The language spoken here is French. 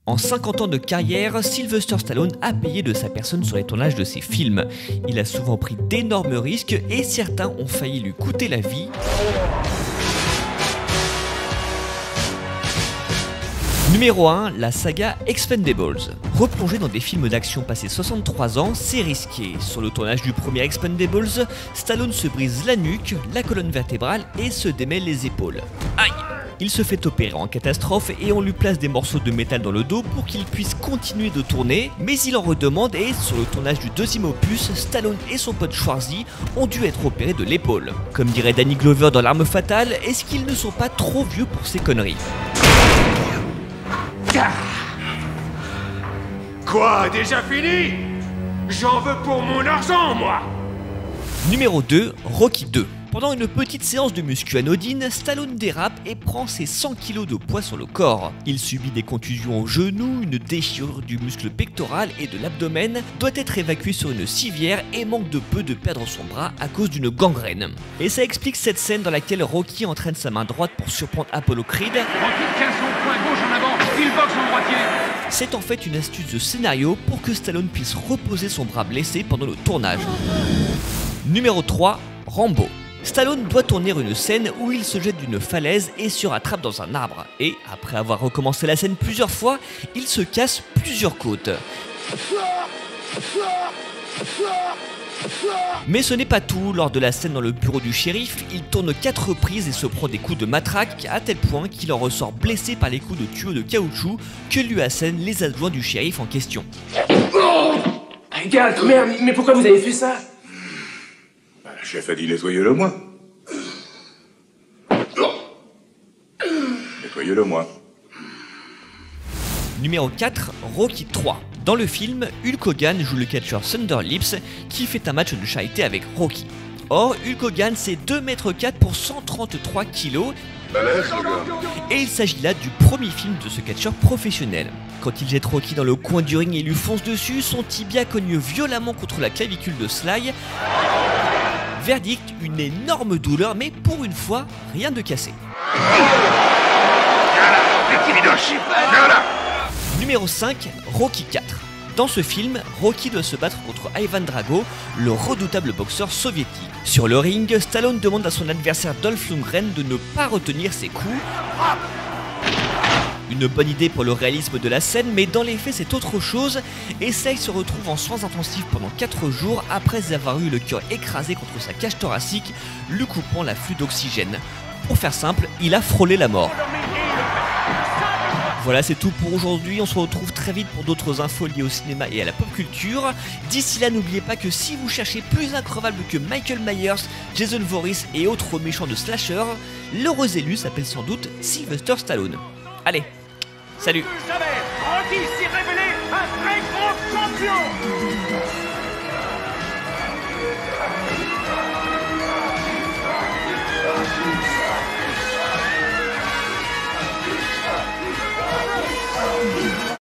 En 50 ans de carrière, Sylvester Stallone a payé de sa personne sur les tournages de ses films. Il a souvent pris d'énormes risques et certains ont failli lui coûter la vie. Numéro 1, la saga Expendables. Replonger dans des films d'action passés 63 ans, c'est risqué. Sur le tournage du premier Expendables, Stallone se brise la nuque, la colonne vertébrale et se démêle les épaules. Aïe! Il se fait opérer en catastrophe et on lui place des morceaux de métal dans le dos pour qu'il puisse continuer de tourner, mais il en redemande et sur le tournage du deuxième opus, Stallone et son pote Schwarzy ont dû être opérés de l'épaule. Comme dirait Danny Glover dans L'Arme Fatale, est-ce qu'ils ne sont pas trop vieux pour ces conneries? Quoi, déjà fini? J'en veux pour mon argent, moi! Numéro 2, Rocky 2. Pendant une petite séance de muscu anodine, Stallone dérape et prend ses 100 kg de poids sur le corps. Il subit des contusions au genou, une déchirure du muscle pectoral et de l'abdomen, doit être évacué sur une civière et manque de peu de perdre son bras à cause d'une gangrène. Et ça explique cette scène dans laquelle Rocky entraîne sa main droite pour surprendre Apollo Creed. Rocky tient son poing gauche en avant, il boxe en droitier. C'est en fait une astuce de scénario pour que Stallone puisse reposer son bras blessé pendant le tournage. Numéro 3, Rambo. Stallone doit tourner une scène où il se jette d'une falaise et se rattrape dans un arbre. Et après avoir recommencé la scène plusieurs fois, il se casse plusieurs côtes. Mais ce n'est pas tout, lors de la scène dans le bureau du shérif, il tourne 4 reprises et se prend des coups de matraque à tel point qu'il en ressort blessé par les coups de tuyau de caoutchouc que lui assènent les adjoints du shérif en question. Gars, merde, mais pourquoi vous avez fait ça? Le chef a dit nettoyez-le moi. Nettoyez-le moi. Numéro 4, Rocky 3. Dans le film, Hulk Hogan joue le catcheur Thunder Lips qui fait un match de charité avec Rocky. Or, Hulk Hogan c'est 2,4 m pour 133 kg. Et il s'agit là du premier film de ce catcheur professionnel. Quand il jette Rocky dans le coin du ring et lui fonce dessus, son tibia cogne violemment contre la clavicule de Sly. Verdict, une énorme douleur, mais pour une fois, rien de cassé. Numéro 5, Rocky 4. Dans ce film, Rocky doit se battre contre Ivan Drago, le redoutable boxeur soviétique. Sur le ring, Stallone demande à son adversaire Dolph Lundgren de ne pas retenir ses coups. Une bonne idée pour le réalisme de la scène, mais dans les faits c'est autre chose, et Sly se retrouve en soins intensifs pendant 4 jours après avoir eu le cœur écrasé contre sa cage thoracique, lui coupant l'afflux d'oxygène. Pour faire simple, il a frôlé la mort. Voilà, c'est tout pour aujourd'hui, on se retrouve très vite pour d'autres infos liées au cinéma et à la pop culture. D'ici là, n'oubliez pas que si vous cherchez plus increvable que Michael Myers, Jason Voorhees et autres méchants de slasher, l'heureux élu s'appelle sans doute Sylvester Stallone. Allez, salut! Rocky s'est révélé un très grand champion!